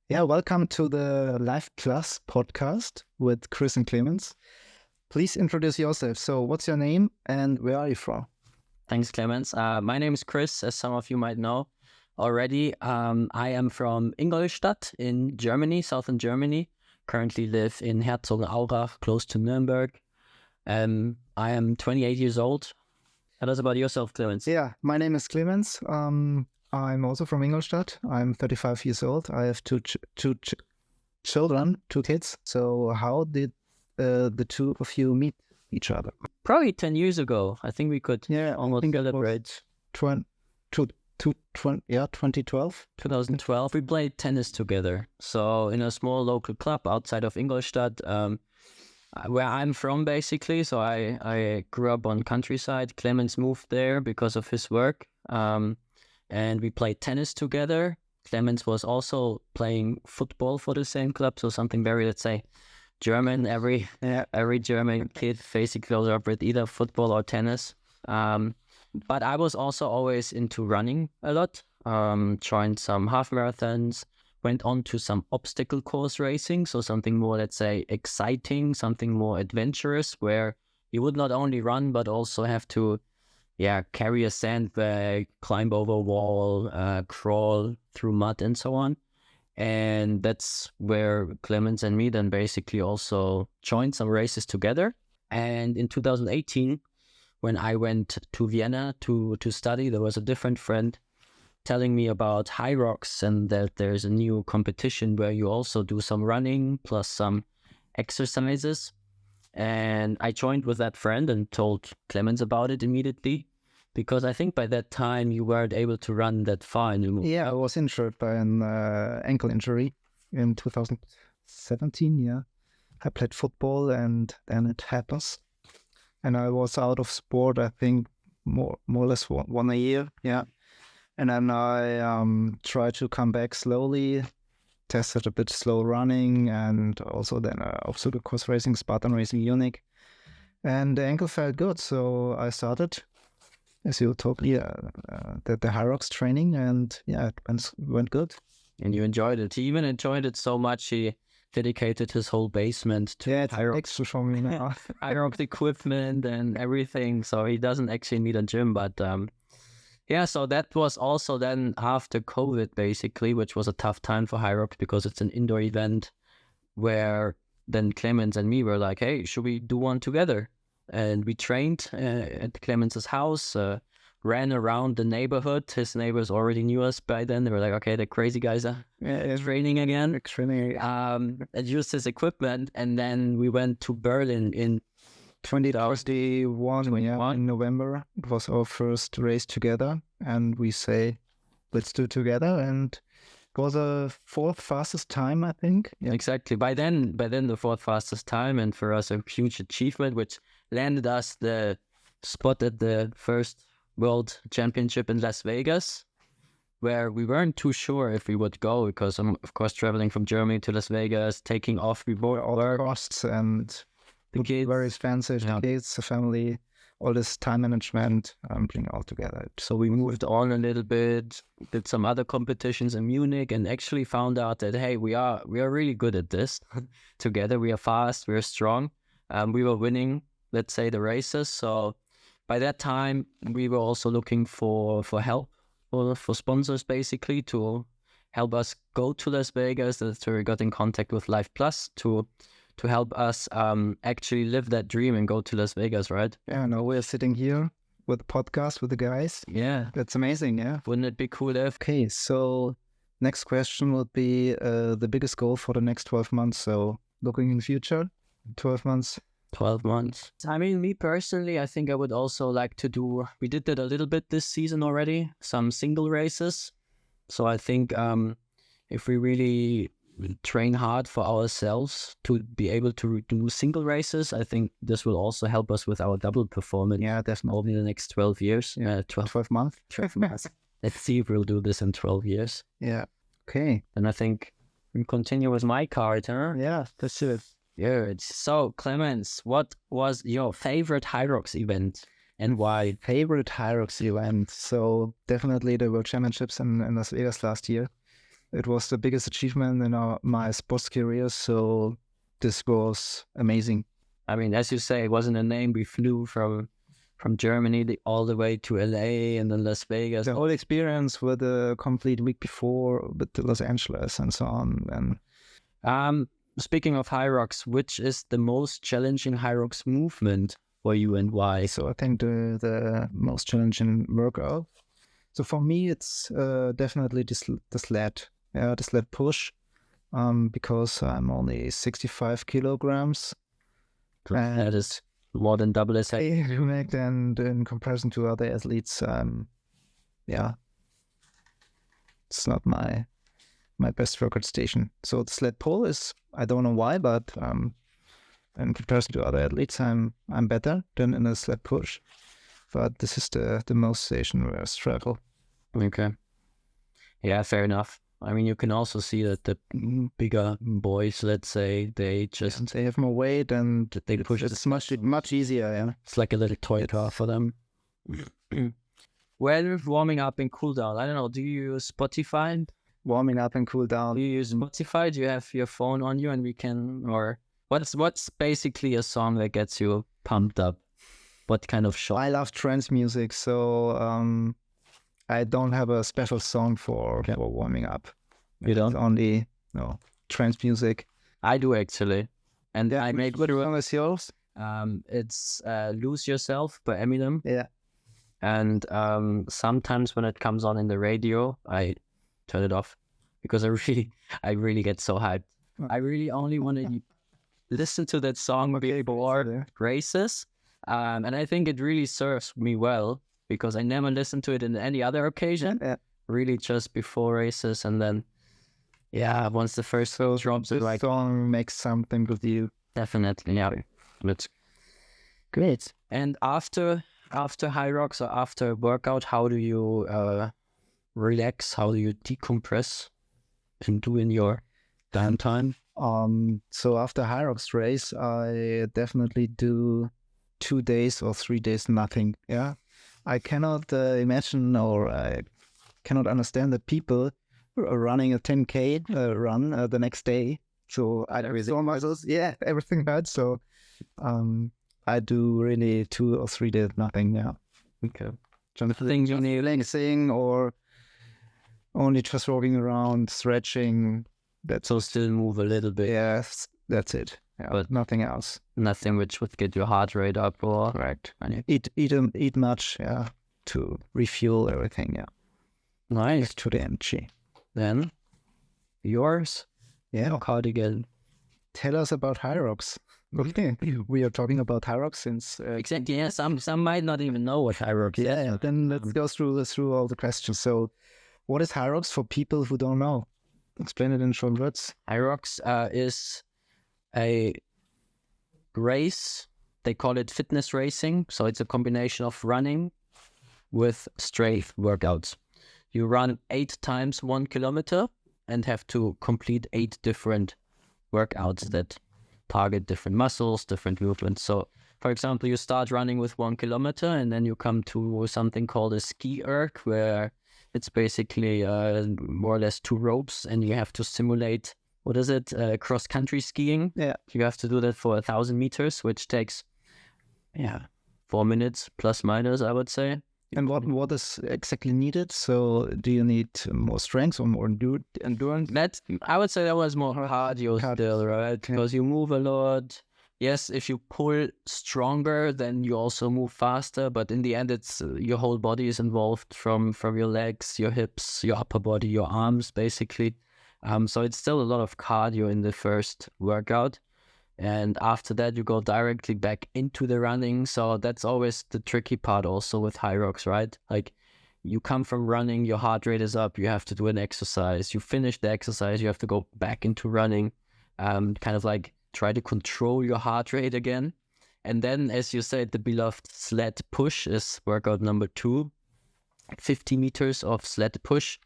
Yeah, welcome to the Lifeplus podcast with Chris and Clemens. Please introduce yourself. So, what's your name and where are you from? Thanks, Clemens. My name is Chris, as some of you might know already. I am from Ingolstadt in Germany, southern Germany. Currently live in Herzogenaurach, close to Nuremberg. I am 28 years old. Tell us about yourself, Clemens. Yeah, my name is Clemens. I'm also from Ingolstadt. I'm 35 years old. I have two children, two kids. So, how did the two of you meet each other? Probably 10 years ago. I think we could almost celebrate. 2012. 2012. We played tennis together. So in a small local club outside of Ingolstadt, where I'm from, basically. So I grew up on countryside. Clemens moved there because of his work. And we played tennis together. Clemens was also playing football for the same club. So something very, let's say, German. Every German kid basically grows up with either football or tennis. But I was also always into running a lot. Joined some half marathons, went on to some obstacle course racing. So something more, let's say, exciting, something more adventurous, where you would not only run, but also have to carry a sandbag, climb over a wall, crawl through mud and so on. And that's where Clemens and me then basically also joined some races together. And in 2018, when I went to Vienna to study, there was a different friend telling me about Hyrox and that there's a new competition where you also do some running plus some exercises. And I joined with that friend and told Clemens about it immediately, because I think by that time you weren't able to run that far anymore. Yeah, I was injured by an ankle injury in 2017, yeah. I played football and then it happens. And I was out of sport, I think, more or less one a year, yeah. And then I tried to come back slowly, tested a bit slow running and also then obstacle course racing, Spartan racing, Munich. And the ankle felt good, so I started, as you told me, the Hyrox training, and yeah, it went good. And you enjoyed it. He even enjoyed it so much, he dedicated his whole basement to Hyrox. Extra for me now. Hyrox equipment and everything, so he doesn't actually need a gym, but so that was also then after COVID, basically, which was a tough time for Hyrox because it's an indoor event where then Clemens and me were like, hey, should we do one together? And we trained at Clemens' house, ran around the neighborhood. His neighbors already knew us by then. They were like, okay, the crazy guys are training again. And used his equipment. And then we went to Berlin in 2021, in November. It was our first race together. And we say, let's do it together. And it was a fourth fastest time, I think. Yeah. Exactly. By then, the fourth fastest time. And for us, a huge achievement, which landed us the spot at the first World Championship in Las Vegas, where we weren't too sure if we would go because I'm, of course, traveling from Germany to Las Vegas, taking off before all the costs and the kids, very expensive, the kids, the family, all this time management, bring all together. So we moved on a little bit, did some other competitions in Munich, and actually found out that, hey, we are really good at this. Together, we are fast, we are strong. We were winning, let's say, the races. So by that time, we were also looking for help, for sponsors, basically, to help us go to Las Vegas. That's where we got in contact with Lifeplus to help us actually live that dream and go to Las Vegas, right? Yeah, now we're sitting here with a podcast with the guys. Yeah. That's amazing, yeah. Wouldn't it be cool if... Okay, so next question would be the biggest goal for the next 12 months. So looking in the future, 12 months. 12 months. I mean, me personally, I think I would also like to do, we did that a little bit this season already, some single races. So I think if we really train hard for ourselves to be able to do single races, I think this will also help us with our double performance. Yeah, definitely. Over the next 12 years. Yeah, 12 months. 12 months. Let's see if we'll do this in 12 years. Yeah. Okay. And I think we continue with my card, huh? Yeah, that's it. Good. So, Clemens, what was your favorite Hyrox event and why? Favorite Hyrox event? So definitely the World Championships in Las Vegas last year. It was the biggest achievement in my sports career, so this was amazing. I mean, as you say, it wasn't a name. We flew from Germany all the way to LA and then Las Vegas. The whole experience with the complete week before with the Los Angeles and so on. And speaking of Hyrox, which is the most challenging Hyrox movement for you and why? So I think the most challenging workout. So for me, it's definitely the sled. Yeah, the sled push. Because I'm only 65 kilograms. That is more than double as heavy. And in comparison to other athletes, yeah, it's not my best workout station. So the sled pull is, I don't know why, but in comparison to other athletes, I'm better than in a sled push. But this is the most station where I struggle. Okay. Yeah, fair enough. I mean, you can also see that the bigger boys, let's say, they have more weight and they push. It's much easier. Yeah, it's like a little toy car for them. Well, warming up and cool down. I don't know. Do you use Spotify? Warming up and cool down. Do you use Spotify? Do you have your phone on you and we can, or what's basically a song that gets you pumped up? What kind of shot? I love trance music, so I don't have a special song for warming up. You don't? It's only trance music. I do actually, and yeah, I make what song is yours? It's "Lose Yourself" by Eminem. Yeah, and sometimes when it comes on in the radio, I turn it off because I really get so hyped. I really only want to listen to that song before races, and I think it really serves me well. Because I never listen to it in any other occasion. Yeah. Really just before races, and then once the first drops, this song makes something with you. Definitely, yeah. That's great. And after Hyrox or after a workout, how do you relax? How do you decompress and do in your downtime? So after Hyrox race, I definitely do 2 days or 3 days nothing. Yeah. I cannot imagine or I cannot understand that people are running a 10K run the next day. So I have sore muscles. Yeah, everything hurts. So I do really 2 or 3 days nothing. Yeah. Okay. Things you need relaxing or only just walking around, stretching. So still move a little bit. Yes, that's it. Yeah, but nothing else. Nothing which would get your heart rate up or correct. Eat much, yeah, to refuel everything, yeah. Nice. To the energy. Then yours? Yeah. Cardigan. Tell us about Hyrox. Okay. We are talking about Hyrox since exactly. Yeah, some might not even know what Hyrox is. Yeah, then let's go through all the questions. So what is Hyrox for people who don't know? Explain it in short words. Hyrox is a race. They call it fitness racing. So it's a combination of running with strength workouts. You run 8 times 1 kilometer and have to complete 8 different workouts that target different muscles, different movements. So, for example, you start running with 1 kilometer and then you come to something called a ski erg, where it's basically more or less 2 ropes and you have to simulate, what is it, cross-country skiing. Yeah. You have to do that for 1,000 meters, which takes, 4 minutes plus minus, I would say. And what is exactly needed? So do you need more strength or more endurance? I would say that was more cardio still, right? Because you move a lot. Yes, if you pull stronger, then you also move faster. But in the end, it's your whole body is involved from your legs, your hips, your upper body, your arms, basically. So it's still a lot of cardio in the first workout. And after that, you go directly back into the running. So that's always the tricky part also with Hyrox, right? Like you come from running, your heart rate is up, you have to do an exercise. You finish the exercise, you have to go back into running, kind of like try to control your heart rate again. And then, as you said, the beloved sled push is workout number 2. 50 meters of sled push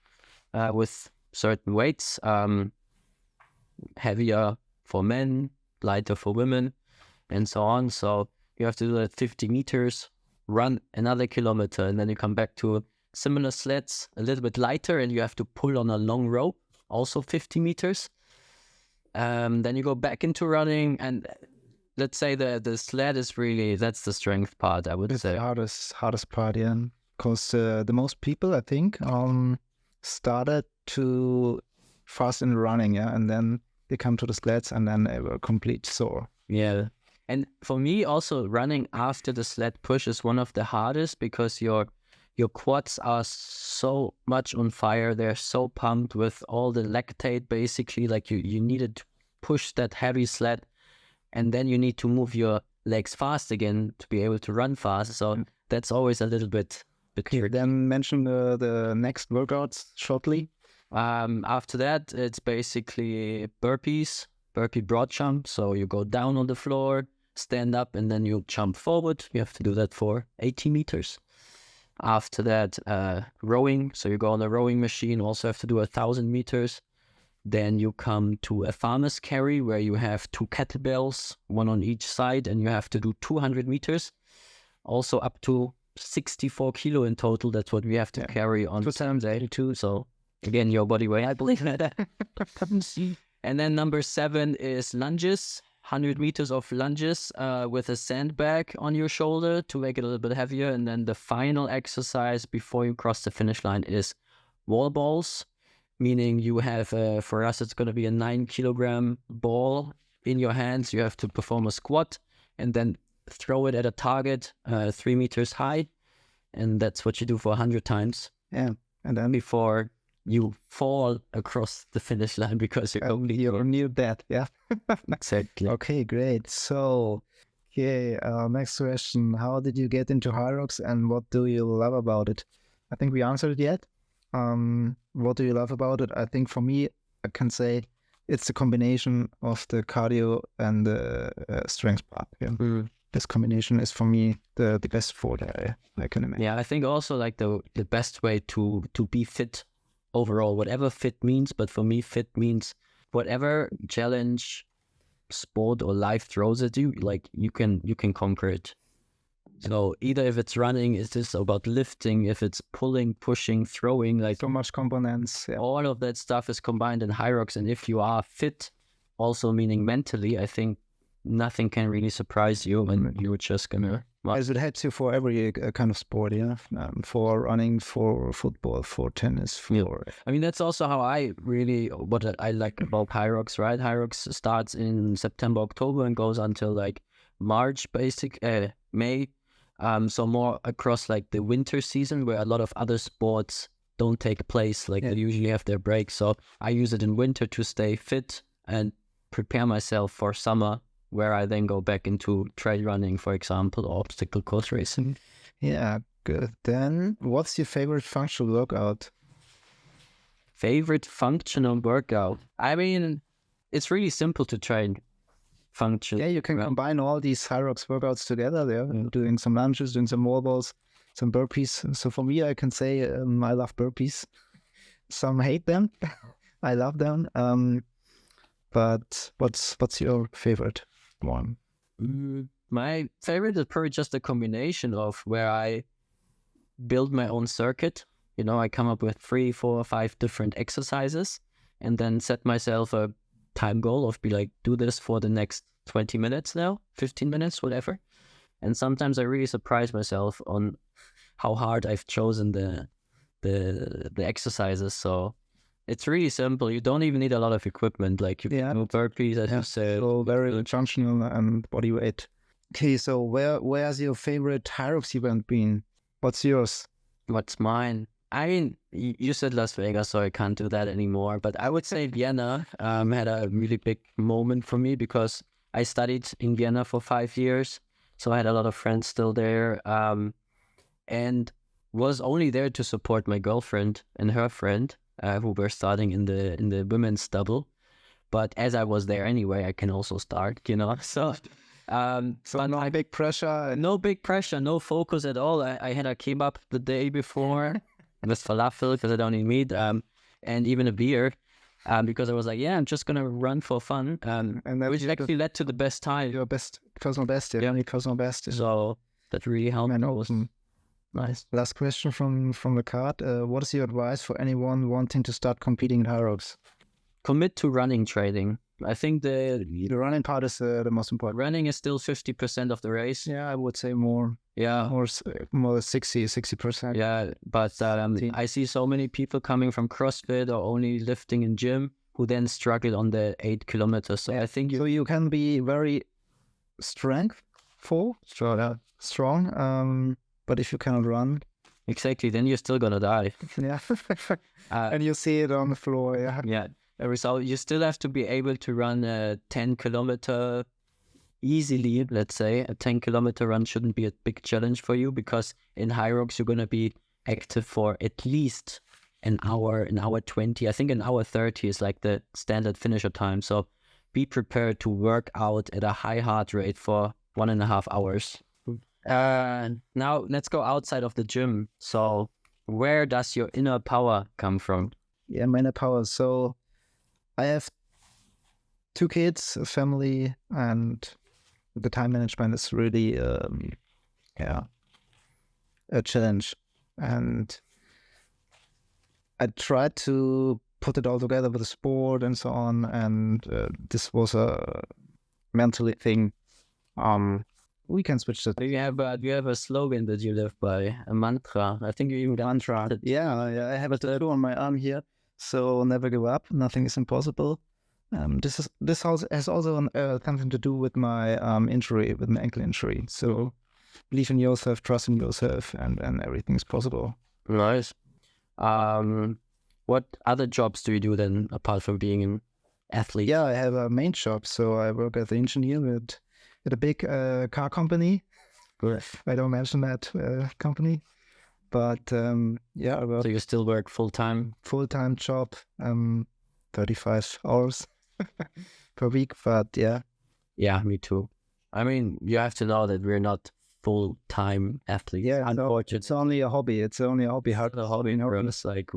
with certain weights, heavier for men, lighter for women, and so on. So you have to do that 50 meters, run another kilometer, and then you come back to similar sleds, a little bit lighter, and you have to pull on a long rope also 50 meters. Then you go back into running, and let's say the sled is really, that's the strength part, I would say. The hardest part, yeah. Because the most people, I think, started to fast in running, yeah, and then they come to the sleds and then they were complete sore. Yeah. And for me, also running after the sled push is one of the hardest, because your quads are so much on fire. They're so pumped with all the lactate, basically. Like you needed to push that heavy sled, and then you need to move your legs fast again to be able to run fast. So that's always a little bit tricky. Then mention the next workouts shortly. After that, it's basically burpee broad jump. So you go down on the floor, stand up, and then you jump forward. You have to do that for 80 meters. After that, rowing. So you go on a rowing machine, also have to do 1,000 meters. Then you come to a farmer's carry, where you have 2 kettlebells, one on each side, and you have to do 200 meters. Also up to 64 kilo in total. That's what we have to carry on 2 times 82. So again, your body weight, I believe in that. And then number 7 is lunges. 100 meters of lunges with a sandbag on your shoulder to make it a little bit heavier. And then the final exercise before you cross the finish line is wall balls, meaning you have, for us, it's going to be a 9-kilogram ball in your hands. You have to perform a squat and then throw it at a target 3 meters high. And that's what you do for 100 times. Yeah. And then before you fall across the finish line, because you're near death. Yeah. Exactly. Okay, great. So, next question. How did you get into Hyrox, and what do you love about it? I think we answered it yet. What do you love about it? I think for me, I can say it's the combination of the cardio and the strength part. Yeah. This combination is for me the best sport I can imagine. Yeah, I think also like the best way to be fit overall, whatever fit means. But for me, fit means whatever challenge, sport or life throws at you, like you can conquer it. So either if it's running, is this about lifting? If it's pulling, pushing, throwing, like so much components. Yeah. All of that stuff is combined in Hyrox. And if you are fit, also meaning mentally, I think nothing can really surprise you, and you're just gonna. As it helps you for every kind of sport, yeah. For running, for football, for tennis, for. Yeah. I mean, that's also how what I like about Hyrox, right? Hyrox starts in September, October, and goes until like March, May. So more across like the winter season, where a lot of other sports don't take place. Like they usually have their break. So I use it in winter to stay fit and prepare myself for summer, where I then go back into trail running, for example, or obstacle course racing. Yeah, good. Then what's your favorite functional workout? Favorite functional workout? I mean, it's really simple to train function. Yeah, you can combine all these Hyrox workouts together. Doing some lunges, doing some wall balls, some burpees. So for me, I can say I love burpees. Some hate them. I love them. But what's your favorite one? My favorite is probably just a combination of where I build my own circuit. You know, I come up with 3, 4, 5 different exercises, and then set myself a time goal of be like, do this for the next 20 minutes now, 15 minutes, whatever. And sometimes I really surprise myself on how hard I've chosen the exercises. So it's really simple. You don't even need a lot of equipment. Like you can do burpees, as you said. So very functional and body weight. Okay, so where's your favorite Hyrox event been? What's yours? What's mine? I mean, you said Las Vegas, so I can't do that anymore. But I would say Vienna had a really big moment for me, because I studied in Vienna for 5 years. So I had a lot of friends still there, and was only there to support my girlfriend and her friend, who were starting in the women's double. But as I was there anyway, I can also start, you know. So no big pressure. No big pressure, no focus at all. I had a kebab the day before with falafel, because I don't eat meat, and even a beer, because I was like, I'm just gonna run for fun, and which actually led to the best time. Your personal best, personal best. So that really helped. Awesome. Nice. Last question from the card. What is your advice for anyone wanting to start competing in Hyrox? commit to running training. I think the running part is the most important. running is still 50% of the race. Yeah, I would say more. Yeah. More 60%. Yeah, but I see so many people coming from CrossFit or only lifting in gym who then struggle on the 8 kilometers. So I think so you can be very strong, but if you cannot run, exactly, then you're still gonna die. Yeah, and you see it on the floor. Yeah, yeah. So you still have to be able to run a 10 kilometer easily. Let's say a 10 kilometer run shouldn't be a big challenge for you, because in Hyrox you're gonna be active for at least an hour 20. I think an hour 30 is like the standard finisher time. So be prepared to work out at a high heart rate for 1.5 hours. Now let's go outside of the gym. So where does your inner power come from? Yeah, my inner power. So I have 2 kids, a family, and the time management is really a challenge. And I tried to put it all together with the sport and so on, and this was a mentally thing. We can switch that. Do you have a slogan that you live by, a mantra? I think you even mantra. Yeah, I have a tattoo on my arm here. So never give up. Nothing is impossible. This has also something to do with my injury, with my ankle injury. So believe in yourself, trust in yourself, and everything is possible. Nice. What other jobs do you do then, apart from being an athlete? Yeah, I have a main job. So I work as an engineer at a big car company. Good. I don't mention that company, but yeah. So you still work full-time? Full-time job, 35 hours per week, but yeah. Yeah, me too. I mean, you have to know that we're not full-time athletes. Yeah, unfortunately. It's only a hobby. It's only a hobby. Hard a hobby for us. Like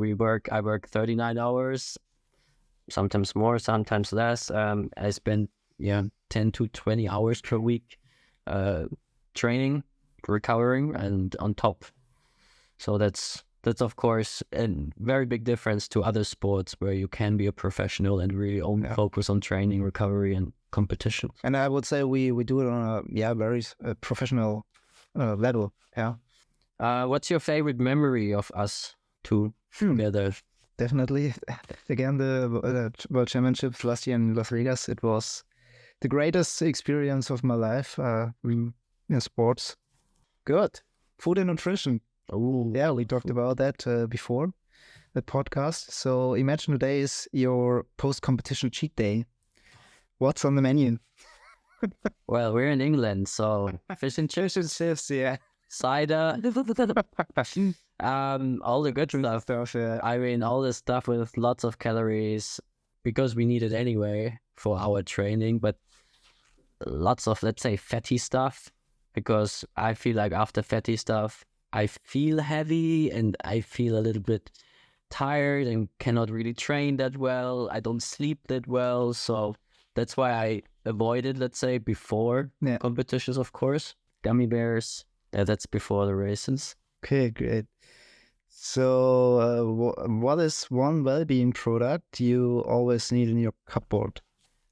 I work 39 hours, sometimes more, sometimes less. I spend 10 to 20 hours per week training, recovering, and on top. So that's of course a very big difference to other sports where you can be a professional and really only focus on training, recovery, and competition. And I would say we do it on a very professional level. Yeah. What's your favorite memory of us two together? Definitely. Again, the World Championships last year in Las Vegas. It was the greatest experience of my life in sports. Good. Food and nutrition. Oh, yeah, we talked about that before, that podcast. So imagine today is your post-competition cheat day. What's on the menu? Well, we're in England, so fish and chips, yeah. Cider, all the good stuff. I mean, all this stuff with lots of calories, because we need it anyway for our training, but lots of, let's say, fatty stuff, because I feel like after fatty stuff, I feel heavy and I feel a little bit tired and cannot really train that well. I don't sleep that well. So that's why I avoid it, let's say, before competitions, of course. Gummy bears, that's before the races. Okay, great. So what is one well-being product you always need in your cupboard?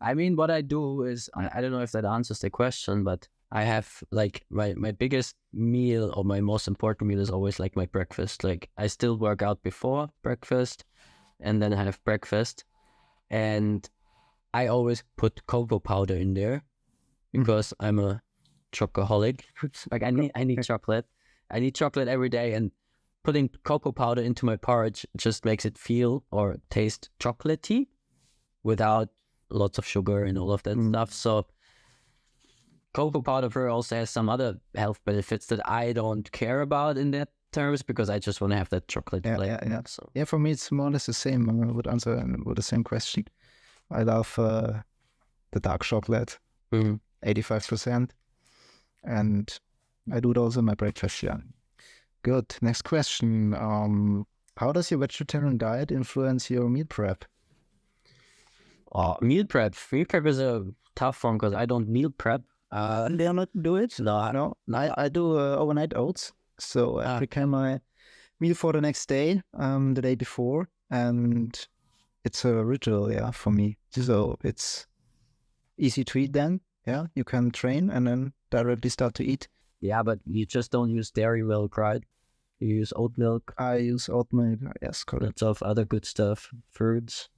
I mean, what I do is, I don't know if that answers the question, but I have like my biggest meal, or my most important meal, is always like my breakfast. Like I still work out before breakfast and then I have breakfast, and I always put cocoa powder in there because I'm a chocoholic. Like I need chocolate. I need chocolate every day, and putting cocoa powder into my porridge just makes it feel or taste chocolatey without lots of sugar and all of that stuff. So cocoa powder also has some other health benefits that I don't care about in that terms, because I just want to have that chocolate flavor. Yeah. So. Yeah, for me it's more or less the same. I would answer with the same question. I love the dark chocolate, 85%, and I do it also in my breakfast. Yeah. Good. Next question. How does your vegetarian diet influence your meal prep? Meal prep is a tough one because I don't meal prep. They are not do it? No. I do overnight oats. So I prepare my meal for the next day, the day before, and it's a ritual, yeah, for me. So it's easy to eat then. Yeah, you can train and then directly start to eat. Yeah, but you just don't use dairy milk, right? You use oat milk, I use oat milk. Yes, correct. lots of other good stuff, fruits.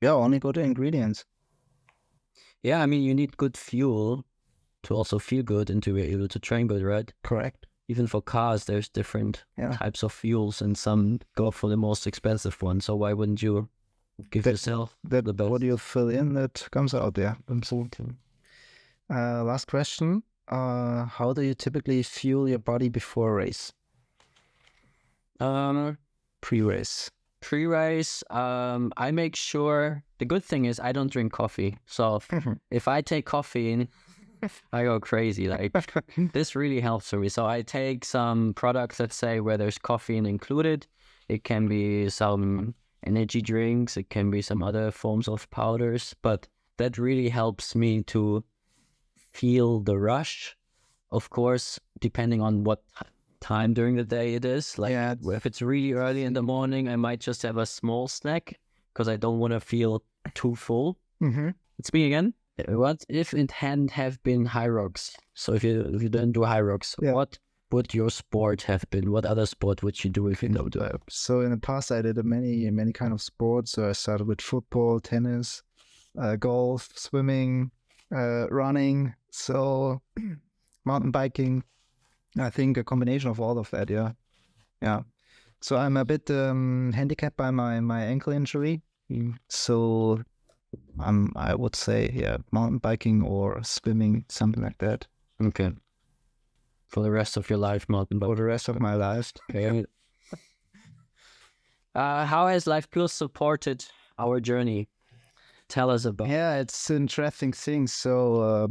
Yeah, only good ingredients. Yeah, I mean, you need good fuel to also feel good and to be able to train good, right? Correct. Even for cars, there's different Yeah. types of fuels, and some go for the most expensive one. So why wouldn't you give yourself That the best? what you fill in, that comes out there. Absolutely. Last question. How do you typically fuel your body before a race? Pre-race. Pre-race, I make sure, the good thing is I don't drink coffee. So if I take caffeine, I go crazy. Like, this really helps for me. So I take some products, let's say, where there's caffeine included. It can be some energy drinks. It can be some other forms of powders. But that really helps me to feel the rush. Of course, depending on what time during the day it is. Like, Yeah, if it's really early in the morning, I might just have a small snack because I don't want to feel too full. Mm-hmm. It's me again. What if it hadn't have been Hyrox? So if you didn't do Hyrox, Yeah. what would your sport have been? What other sport would you do if you don't do it? So in the past, I did many kind of sports. So I started with football, tennis, golf, swimming, running, so mountain biking. I think a combination of all of that. Yeah. So I'm a bit handicapped by my ankle injury. So I would say mountain biking or swimming, something like that. Okay. For the rest of your life, mountain bike. For the rest of my life. Okay. How has Lifeplus supported our journey? Tell us about. Yeah, it's an interesting thing. So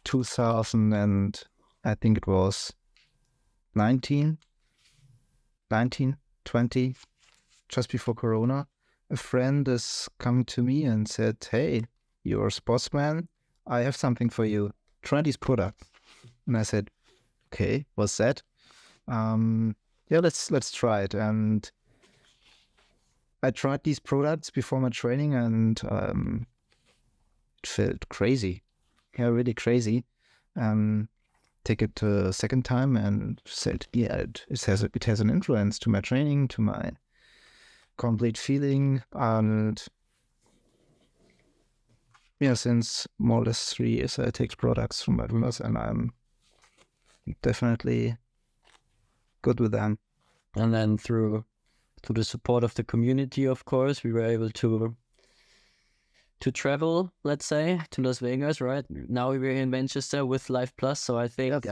2000 and I think it was 19, 20, just before Corona, a friend is coming to me and said, "Hey, you're a sportsman. I have something for you. Try this product." And I said, "Okay, what's that?" Yeah, let's try it. And I tried these products before my training, and it felt crazy. Yeah, really crazy. Take it a second time and said, yeah, it has an influence to my training, to my complete feeling. And yeah, since more or less 3 years, I take products from Lifeplus, and I'm definitely good with them. And then through the support of the community, of course, we were able to travel, let's say, to Las Vegas, right? Now we're in Manchester with Lifeplus, so I think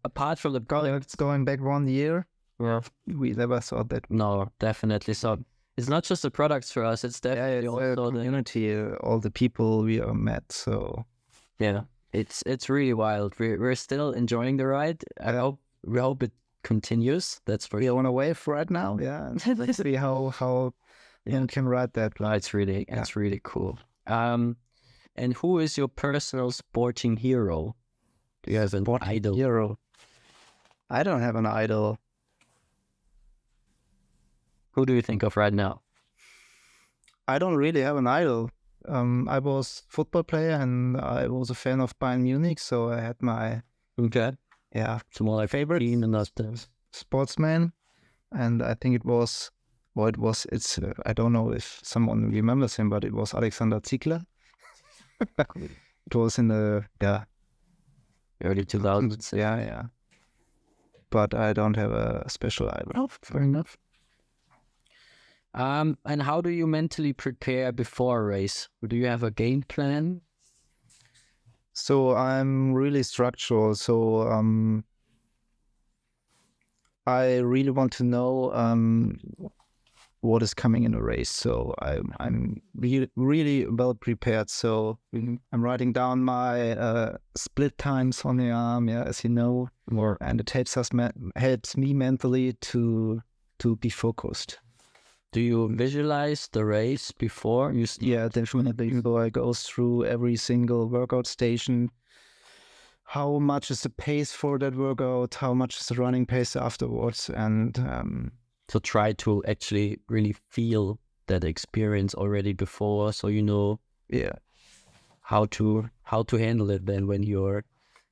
apart from the It's going back 1 year. Yeah. We never thought that. No, definitely. So it's not just the products for us, it's definitely also the community, all the people we are met. So yeah, it's really wild. We're still enjoying the ride. We hope it continues. That's for we are on a wave right now. Yeah, let's see how you can ride that. No, it's really cool. And who is your personal sporting hero? Do you have an idol? Hero? I don't have an idol. Who do you think of right now? I don't really have an idol. I was a football player and I was a fan of Bayern Munich, so I had my It's more like favorite team and not sportsman, and I think it was. It's I don't know if someone remembers him, but it was Alexander Ziegler. It was in the early 2000s. Yeah. But I don't have a special idol. Oh, fair enough. And how do you mentally prepare before a race? Do you have a game plan? So I'm really structural. So I really want to know what is coming in a race. So I'm really well prepared. So I'm writing down my split times on the arm, as you know, and it helps me mentally to be focused. Do you visualize the race before you start? Yeah, definitely. So I go through every single workout station. How much is the pace for that workout? How much is the running pace afterwards? And so try to actually really feel that experience already before, so you know Yeah. how to handle it then when you're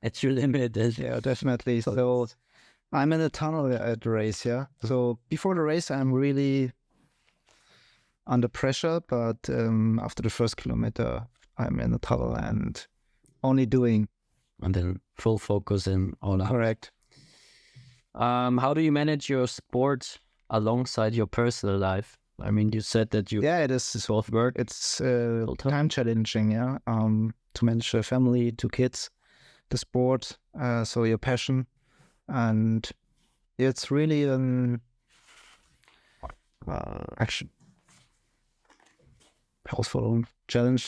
at your limit. Yeah, definitely. So I'm in a tunnel at the race, yeah. So before the race, I'm really under pressure, but after the first kilometer, I'm in a tunnel and only doing. And then full focus and all out. Correct. How do you manage your sport alongside your personal life? I mean, you said that you Yeah, it is. both work. It's time. time challenging, yeah. To manage a family, 2 kids, the sport, so your passion, and it's really an action household challenge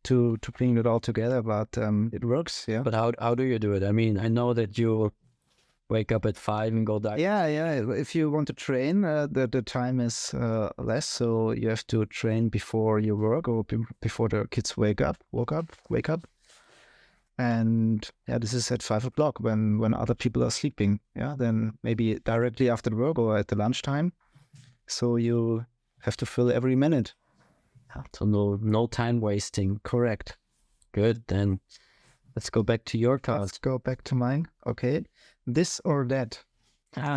to bring it all together, but it works, yeah. But how do you do it? I mean, I know that you wake up at 5 and go down. Yeah. If you want to train, the time is less, so you have to train before you work or before the kids wake up. And yeah, this is at 5 o'clock when other people are sleeping. Yeah, then maybe directly after work or at the lunchtime. So you have to fill every minute. So no time wasting. Correct. Good. Then let's go back to your card. Let's go back to mine. Okay, this or that.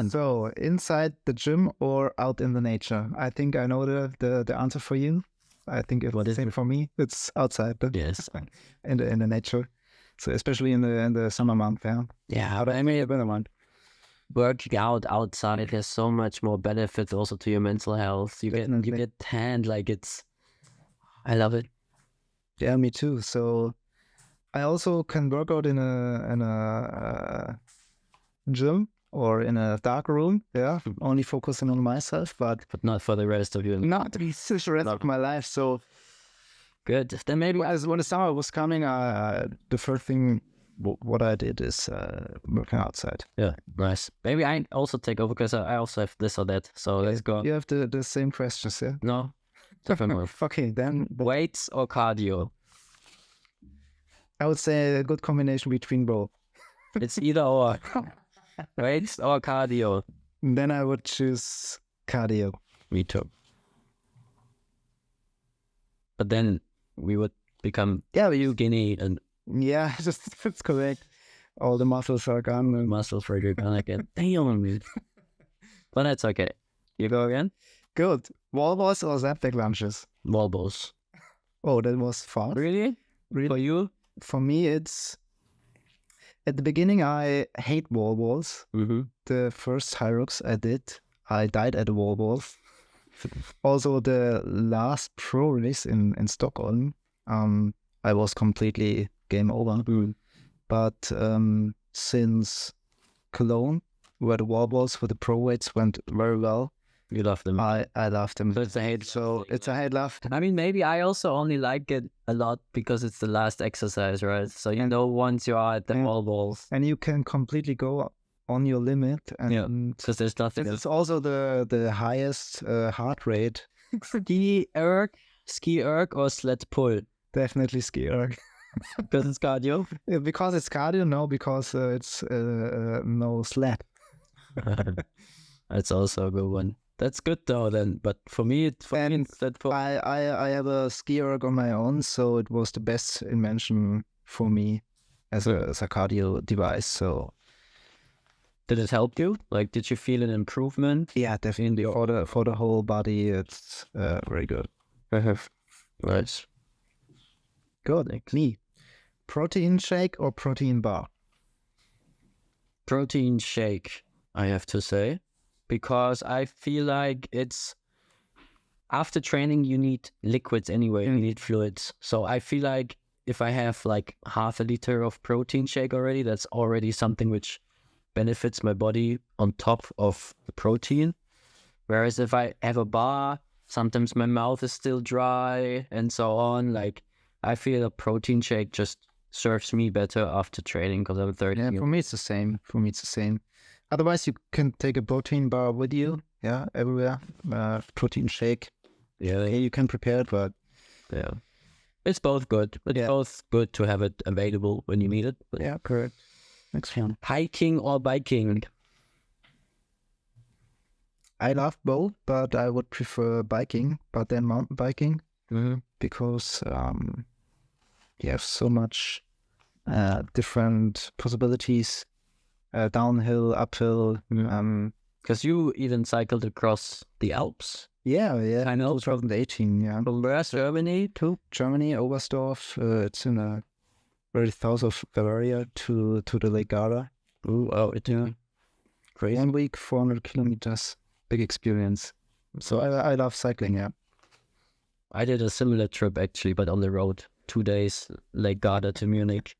So inside the gym or out in the nature? I think I know the answer for you. I think it's the same for me. It's outside. Yes. in the nature. So especially in the summer month, yeah. Yeah, but I mean, working out outside has so much more benefits also to your mental health. You get tanned, like I love it. Yeah, me too. So I also can work out in a gym or in a dark room. Yeah, only focusing on myself, but not for the rest of you. Not the rest of my life. So good. Then maybe when the summer was coming, the first thing what I did is working outside. Yeah, nice. Maybe I also take over because I also have this or that. So let's go. You have the same questions, yeah? No, different. Okay, then weights or cardio? I would say a good combination between both. It's either or. Weights or cardio? Then I would choose cardio. Me too. But then we would become skinny and yeah, that's correct. All the muscles are gone. And muscles are gone again. Damn. But that's okay. You go again? Good. Wall balls or Zaptec lunches? Wall balls. Oh, that was fast. Really? For you? For me, it's at the beginning. I hate wall balls. Mm-hmm. The first Hyrox I did, I died at a wall ball. Also, the last pro race in Stockholm, I was completely game over. But since Cologne, where the wall balls for the pro weights went very well, you love them. I love them. So it's a hate. So it's a hate love. I mean, maybe I also only like it a lot because it's the last exercise, right? So you know, once you are at the wall balls, and you can completely go on your limit, and because there's nothing. It's also the highest heart rate. Ski erg or sled pull? Definitely ski erg. Because it's cardio? Because it's cardio, no, because it's no sled. That's also a good one. That's good though then, but for me it's sled pull. I have a ski erg on my own, so it was the best invention for me as a cardio device. So did it help you? Like, did you feel an improvement? Yeah, definitely. For the whole body, it's very good. Nice. Good. Me. Protein shake or protein bar? Protein shake, I have to say, because I feel like it's after training you need liquids anyway. You need fluids. So I feel like if I have like half a liter of protein shake already, that's already something which benefits my body on top of the protein. Whereas if I have a bar, sometimes my mouth is still dry and so on. Like, I feel a protein shake just serves me better after training because I'm 30. Yeah, for me it's the same. Otherwise, you can take a protein bar with you. Yeah, everywhere. Protein shake. Yeah, you can prepare it, but yeah, it's both good. It's both good to have it available when you need it. But yeah, correct. Next one. Hiking or biking? I love both, but I would prefer biking, but then mountain biking, because you have so much different possibilities, downhill, uphill. Because you even cycled across the Alps. Yeah, I know. 2018, yeah. From where? Germany to? Germany, Oberstdorf. It's in the very south of Bavaria to the Lake Garda. Ooh, wow, it's crazy. 1 week, 400 kilometers. Big experience. So I love cycling, yeah. I did a similar trip actually, but on the road. 2 days, Lake Garda to Munich.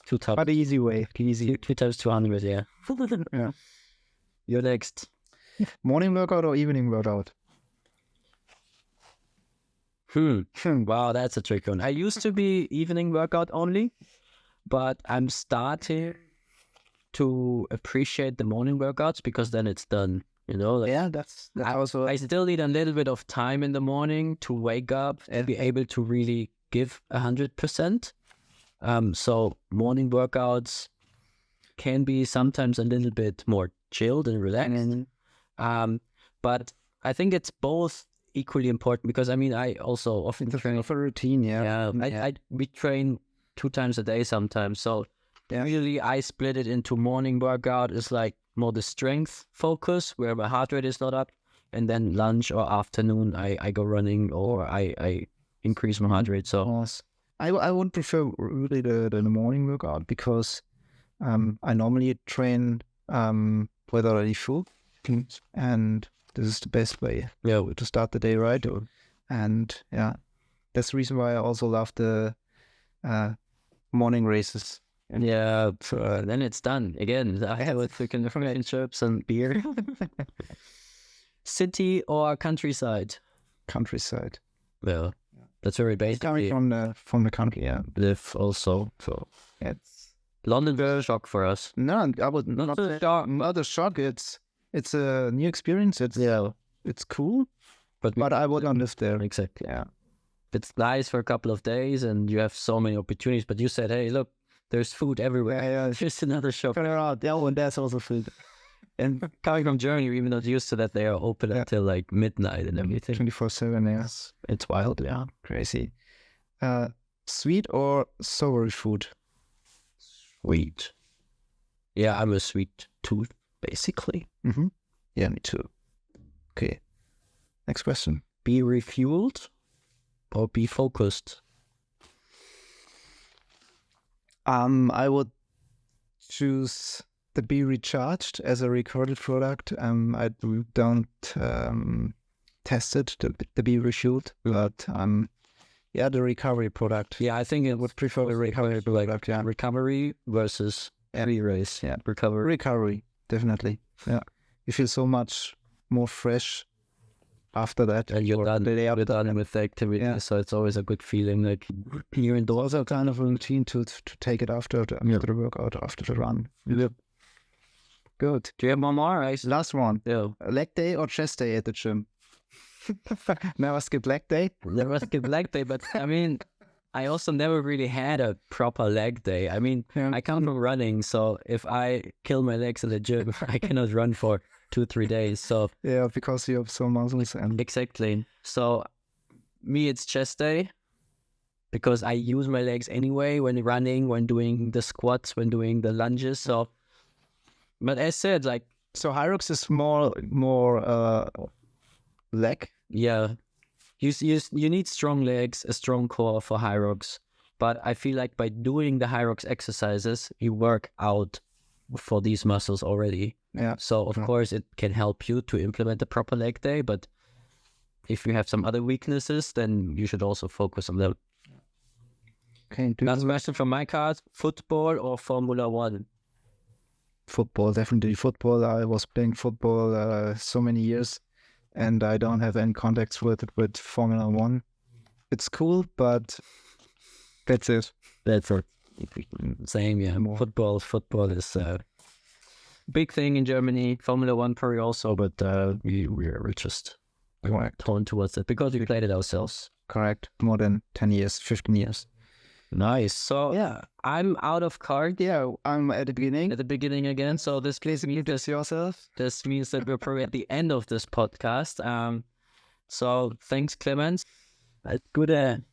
2 But the easy way, easy. 2 times 200, yeah. Yeah. You're next. Morning workout or evening workout? Wow, that's a tricky one. I used to be evening workout only, but I'm starting to appreciate the morning workouts because then it's done. You know, like Yeah, that's also. I still need a little bit of time in the morning to wake up and be able to really give 100%. So morning workouts can be sometimes a little bit more chilled and relaxed. But I think it's both equally important because I mean I also often train for routine, yeah. We train 2 times a day sometimes. So usually I split it into morning workout is like more the strength focus where my heart rate is not up, and then lunch or afternoon I go running or I increase my heart rate. So I would prefer really the morning workout because I normally train without any food, and this is the best way to start the day right. And yeah, that's the reason why I also love the morning races. And yeah, then it's done again. I have a freaking chips and beer. City or countryside? Countryside. Well, that's very basic. Coming from the country, yeah. Live also. So it's London was a shock for us. No, I would not a shock. Not a shock. It's a new experience. It's cool, but I would not live there. Exactly. Yeah, it's nice for a couple of days, and you have so many opportunities. But you said, "Hey, look, there's food everywhere." Yeah. There's another shop. And there's also food. And coming from Germany, you're even not used to that. They are open until like midnight and everything. 24/7. Yes, it's wild. Yeah, crazy. Sweet or savory food? Sweet. Yeah, I'm a sweet tooth, basically. Yeah, me too. Okay. Next question. Be refueled or be focused? I would choose the Be Recharged as a recorded product. I don't test it, the Be Refueled, but the recovery product. Yeah, I think I would prefer the recovery product. Yeah, recovery versus race. Yeah, recovery, definitely. Yeah, you feel so much more fresh after that. And you're done with the activity, so it's always a good feeling. Like you're indoors. Also, kind of a routine to take it after the workout, after the run. Yep. Good. Do you have one more? Last one. Yeah. Leg day or chest day at the gym? Never skip leg day. Never skip leg day, but I mean, I also never really had a proper leg day. I mean, I come from running, so if I kill my legs in the gym, I cannot run for 2-3 days. So because you have some muscles and exactly. So me, it's chest day because I use my legs anyway when running, when doing the squats, when doing the lunges. So, but as said, like so, Hyrox is more leg. Yeah, you need strong legs, a strong core for Hyrox. But I feel like by doing the Hyrox exercises, you work out for these muscles already. Yeah. So of course it can help you to implement a proper leg day. But if you have some other weaknesses, then you should also focus on them. Okay. Last question from my card: football or Formula One? Football, definitely football. I was playing football so many years, and I don't have any contacts with Formula One. It's cool, but that's it. That's it. Same, yeah. Football is a big thing in Germany. Formula One probably also, but we're just torn towards it because we played it ourselves. Correct. More than 10 years, 15 years. Nice. So Yeah. I'm out of cards Yeah, I'm at the beginning. at the beginning again. So Please introduce yourself. this means that we're probably at the end of this podcast. So thanks, Clemens. Good.